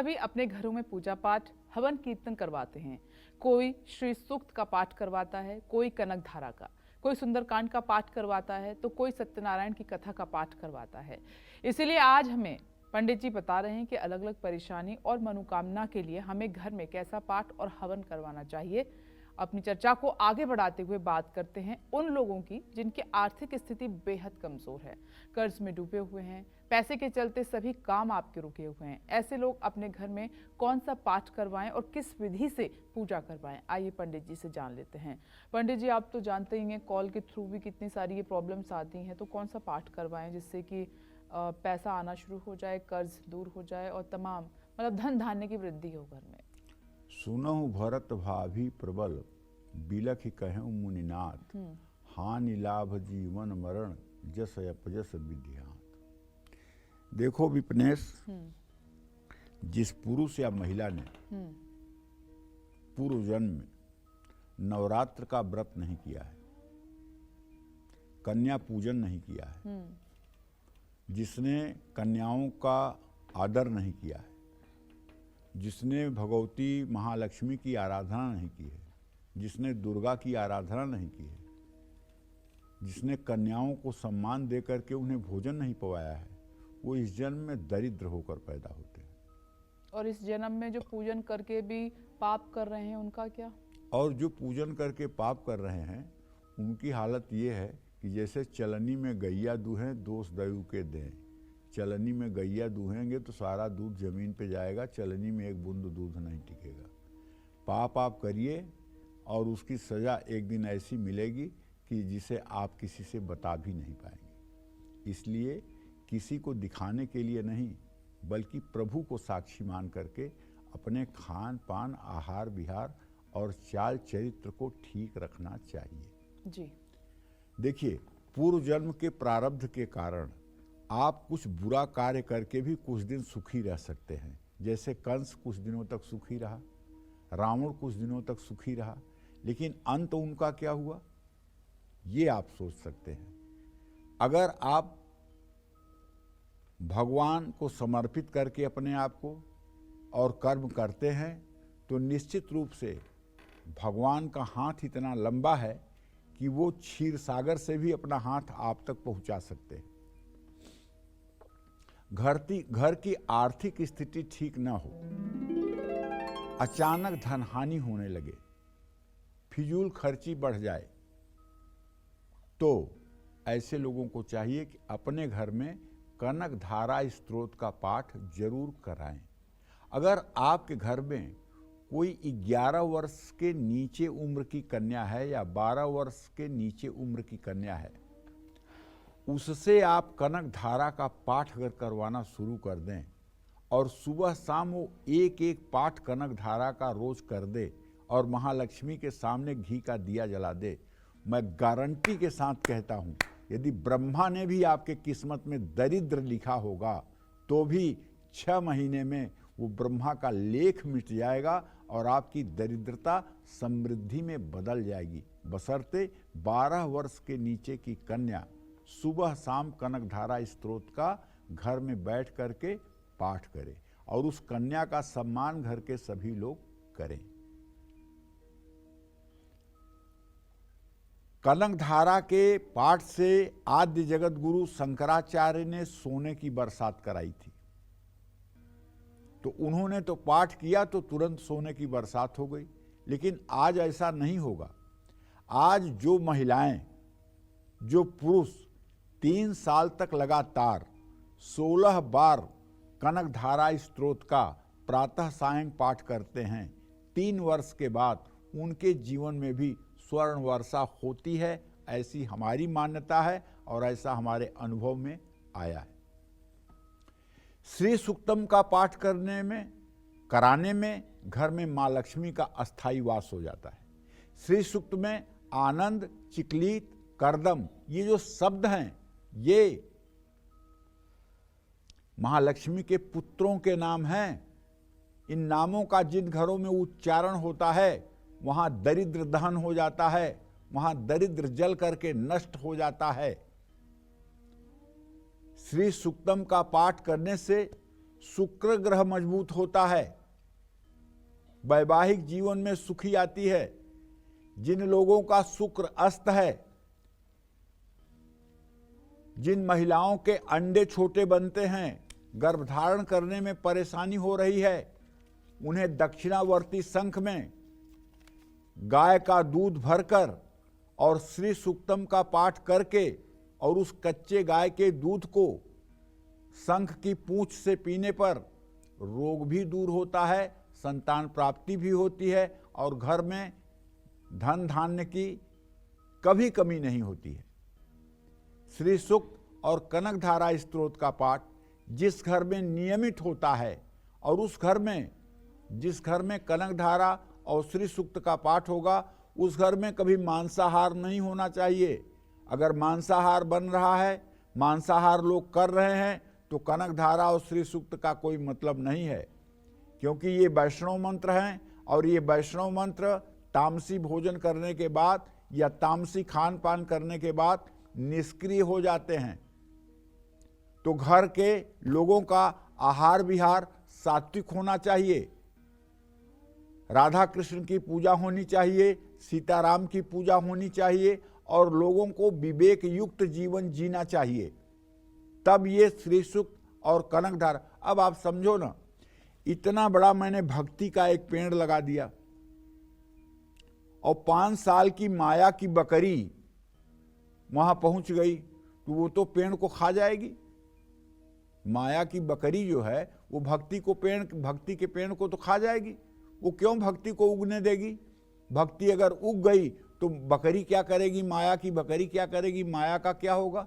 सभी अपने घरों में पूजा पाठ हवन कीर्तन करवाते हैं। कोई श्री सूक्त का पाठ करवाता है, कोई कनक धारा का, कोई सुंदरकांड का पाठ करवाता है, तो कोई सत्यनारायण की कथा का पाठ करवाता है। इसीलिए आज हमें पंडित जी बता रहे हैं कि अलग अलग परेशानी और मनोकामना के लिए हमें घर में कैसा पाठ और हवन करवाना चाहिए। अपनी चर्चा को आगे बढ़ाते हुए बात करते हैं उन लोगों की जिनकी आर्थिक स्थिति बेहद कमजोर है, कर्ज में डूबे हुए हैं, पैसे के चलते सभी काम आपके रुके हुए हैं। ऐसे लोग अपने घर में कौन सा पाठ करवाएं और किस विधि से पूजा करवाएं, आइए पंडित जी से जान लेते हैं। पंडित जी, आप तो जानते ही हैं कॉल के थ्रू भी कितनी सारी ये प्रॉब्लम्स आती हैं, तो कौन सा पाठ करवाएं जिससे कि पैसा आना शुरू हो जाए, कर्ज दूर हो जाए और तमाम मतलब धन धान्य की वृद्धि हो घर में। सुनहु भरत भाभी प्रबल, बिलख कहूँ मुनिनाथ, हानि लाभ जीवन मरण, जस अपजस विद्यात। देखो विपनेश, जिस पुरुष या महिला ने पूर्व जन्म में नवरात्र का व्रत नहीं किया है, कन्या पूजन नहीं किया है, जिसने कन्याओं का आदर नहीं किया है, जिसने भगवती महालक्ष्मी की आराधना नहीं की है, जिसने दुर्गा की आराधना नहीं की है, जिसने कन्याओं को सम्मान दे करके उन्हें भोजन नहीं पवाया है, वो इस जन्म में दरिद्र होकर पैदा होते हैं। और इस जन्म में जो पूजन करके भी पाप कर रहे हैं उनका क्या? और जो पूजन करके पाप कर रहे हैं उनकी हालत ये है कि जैसे चलनी में गैया दूहें दोष दयु के दें। चलनी में गैया दूहेंगे तो सारा दूध जमीन पे जाएगा, चलनी में एक बूंद दूध नहीं टिकेगा। पाप आप करिए और उसकी सज़ा एक दिन ऐसी मिलेगी कि जिसे आप किसी से बता भी नहीं पाएंगे। इसलिए किसी को दिखाने के लिए नहीं, बल्कि प्रभु को साक्षी मान करके अपने खान पान, आहार विहार और चाल चरित्र को ठीक रखना चाहिए। जी देखिए, पूर्व जन्म के प्रारब्ध के कारण आप कुछ बुरा कार्य करके भी कुछ दिन सुखी रह सकते हैं। जैसे कंस कुछ दिनों तक सुखी रहा, रावण कुछ दिनों तक सुखी रहा, लेकिन अंत उनका क्या हुआ ये आप सोच सकते हैं। अगर आप भगवान को समर्पित करके अपने आप को और कर्म करते हैं तो निश्चित रूप से भगवान का हाथ इतना लंबा है कि वो क्षीर सागर से भी अपना हाथ आप तक पहुंचा सकते हैं। घर की आर्थिक स्थिति ठीक ना हो, अचानक धन हानि होने लगे, फिजूल खर्ची बढ़ जाए, तो ऐसे लोगों को चाहिए कि अपने घर में कनक धारा स्त्रोत का पाठ जरूर कराएं। अगर आपके घर में कोई 11 वर्ष के नीचे उम्र की कन्या है या 12 वर्ष के नीचे उम्र की कन्या है, उससे आप कनक धारा का पाठ अगर करवाना शुरू कर दें और सुबह शाम वो एक एक पाठ कनक धारा का रोज कर दे और महालक्ष्मी के सामने घी का दिया जला दे, मैं गारंटी के साथ कहता हूं, यदि ब्रह्मा ने भी आपके किस्मत में दरिद्र लिखा होगा तो भी 6 महीने में वो ब्रह्मा का लेख मिट जाएगा और आपकी दरिद्रता समृद्धि में बदल जाएगी, बशर्ते 12 वर्ष के नीचे की कन्या सुबह शाम कनक धारा स्त्रोत का घर में बैठ करके पाठ करे और उस कन्या का सम्मान घर के सभी लोग करें। कनक धारा के पाठ से आद्य जगत गुरु शंकराचार्य ने सोने की बरसात कराई थी, तो उन्होंने तो पाठ किया तो तुरंत सोने की बरसात हो गई। लेकिन आज ऐसा नहीं होगा। आज जो महिलाएं, जो पुरुष 3 साल तक लगातार 16 बार कनक धारा स्त्रोत का प्रातः सायं पाठ करते हैं, 3 वर्ष के बाद उनके जीवन में भी स्वर्ण वर्षा होती है, ऐसी हमारी मान्यता है और ऐसा हमारे अनुभव में आया है। श्री सूक्तम का पाठ कराने में घर में माँ लक्ष्मी का अस्थायी वास हो जाता है। श्री सूक्त में आनंद, चिकलीत, करदम, ये जो शब्द हैं ये महालक्ष्मी के पुत्रों के नाम हैं। इन नामों का जिन घरों में उच्चारण होता है वहां दरिद्र दहन हो जाता है, वहां दरिद्र जल करके नष्ट हो जाता है। श्री सूक्तम का पाठ करने से शुक्र ग्रह मजबूत होता है, वैवाहिक जीवन में सुखी आती है। जिन लोगों का शुक्र अस्त है, जिन महिलाओं के अंडे छोटे बनते हैं, गर्भधारण करने में परेशानी हो रही है, उन्हें दक्षिणावर्ती शंख में गाय का दूध भरकर और श्री सूक्तम का पाठ करके और उस कच्चे गाय के दूध को शंख की पूंछ से पीने पर रोग भी दूर होता है, संतान प्राप्ति भी होती है और घर में धन धान्य की कभी कमी नहीं होती है। श्री सूक्त और कनक धारा स्तोत्र का पाठ जिस घर में नियमित होता है और उस घर में जिस घर में कनक धारा और श्री सूक्त का पाठ होगा, उस घर में कभी मांसाहार नहीं होना चाहिए। अगर मांसाहार बन रहा है, मांसाहार लोग कर रहे हैं, तो कनक धारा और श्री सूक्त का कोई मतलब नहीं है, क्योंकि ये वैष्णव मंत्र हैं और ये वैष्णव मंत्र तामसी भोजन करने के बाद या तामसी खान पान करने के बाद निष्क्रिय हो जाते हैं। तो घर के लोगों का आहार विहार सात्विक होना चाहिए, राधा कृष्ण की पूजा होनी चाहिए, सीताराम की पूजा होनी चाहिए और लोगों को विवेक युक्त जीवन जीना चाहिए। तब ये श्री सूक्त और कनक धारा। अब आप समझो ना, इतना बड़ा मैंने भक्ति का एक पेड़ लगा दिया और 5 साल की माया की बकरी वहां पहुंच गई, तो वो तो पेड़ को खा जाएगी। माया की बकरी जो है वो भक्ति के पेड़ को तो खा जाएगी। वो क्यों भक्ति को उगने देगी? भक्ति अगर उग गई तो बकरी क्या करेगी? माया की बकरी क्या करेगी? माया का क्या होगा?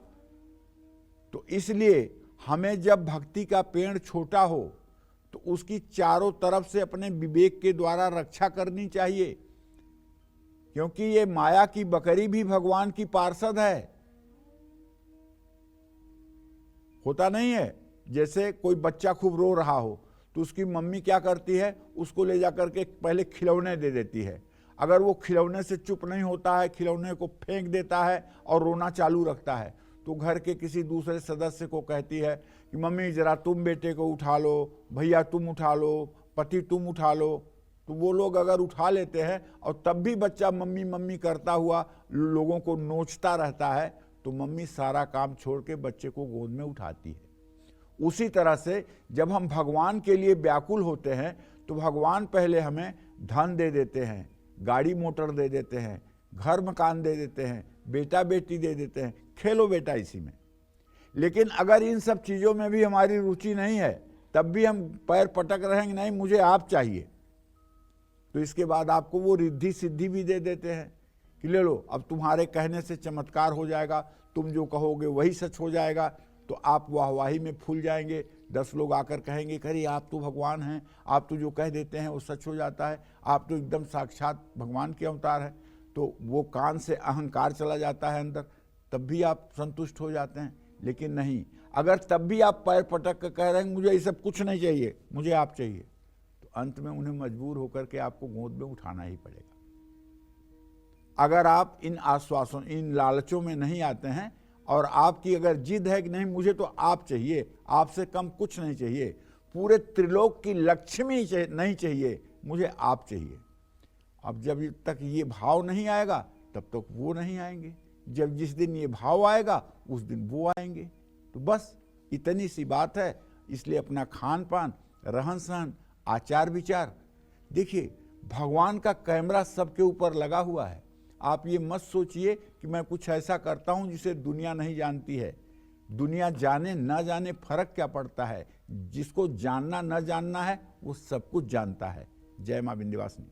तो इसलिए हमें जब भक्ति का पेड़ छोटा हो तो उसकी चारों तरफ से अपने विवेक के द्वारा रक्षा करनी चाहिए, क्योंकि ये माया की बकरी भी भगवान की पार्षद है। होता नहीं है, जैसे कोई बच्चा खूब रो रहा हो तो उसकी मम्मी क्या करती है, उसको ले जाकर के पहले खिलौने दे देती है। अगर वो खिलौने से चुप नहीं होता है, खिलौने को फेंक देता है और रोना चालू रखता है, तो घर के किसी दूसरे सदस्य को कहती है कि मम्मी जरा तुम बेटे को उठा लो, भैया तुम उठा लो, पति तुम उठा लो। तो वो लोग अगर उठा लेते हैं और तब भी बच्चा मम्मी मम्मी करता हुआ लोगों को नोचता रहता है, तो मम्मी सारा काम छोड़ के बच्चे को गोद में उठाती है। उसी तरह से जब हम भगवान के लिए व्याकुल होते हैं तो भगवान पहले हमें धन दे देते हैं, गाड़ी मोटर दे देते हैं, घर मकान दे देते हैं, बेटा बेटी दे देते हैं, खेलो बेटा इसी में। लेकिन अगर इन सब चीज़ों में भी हमारी रुचि नहीं है, तब भी हम पैर पटक रहेंगे, नहीं मुझे आप चाहिए, तो इसके बाद आपको वो रिद्धि सिद्धि भी दे देते हैं कि ले लो, अब तुम्हारे कहने से चमत्कार हो जाएगा, तुम जो कहोगे वही सच हो जाएगा। तो आप वाहवाही में फूल जाएंगे, 10 लोग आकर कहेंगे कि अरे आप तो भगवान हैं, आप तो जो कह देते हैं वो सच हो जाता है, आप तो एकदम साक्षात भगवान के अवतार हैं। तो वो कान से अहंकार चला जाता है अंदर, तब भी आप संतुष्ट हो जाते हैं। लेकिन नहीं, अगर तब भी आप पैर पटक कर कह रहे हैं मुझे ये सब कुछ नहीं चाहिए, मुझे आप चाहिए, तो अंत में उन्हें मजबूर होकर के आपको गोद में उठाना ही पड़ेगा। अगर आप इन आश्वासों, इन लालचों में नहीं आते हैं और आपकी अगर जिद है कि नहीं मुझे तो आप चाहिए, आपसे कम कुछ नहीं चाहिए, पूरे त्रिलोक की लक्ष्मी नहीं चाहिए, मुझे आप चाहिए। अब जब तक ये भाव नहीं आएगा तब तक वो नहीं आएंगे, जब जिस दिन ये भाव आएगा उस दिन वो आएंगे। तो बस इतनी सी बात है। इसलिए अपना खान पान, रहन सहन, आचार विचार देखिए, भगवान का कैमरा सबके ऊपर लगा हुआ है। आप ये मत सोचिए कि मैं कुछ ऐसा करता हूं जिसे दुनिया नहीं जानती है। दुनिया जाने ना जाने फर्क क्या पड़ता है, जिसको जानना न जानना है वो सब कुछ जानता है। जय मां विंध्यवासिनी।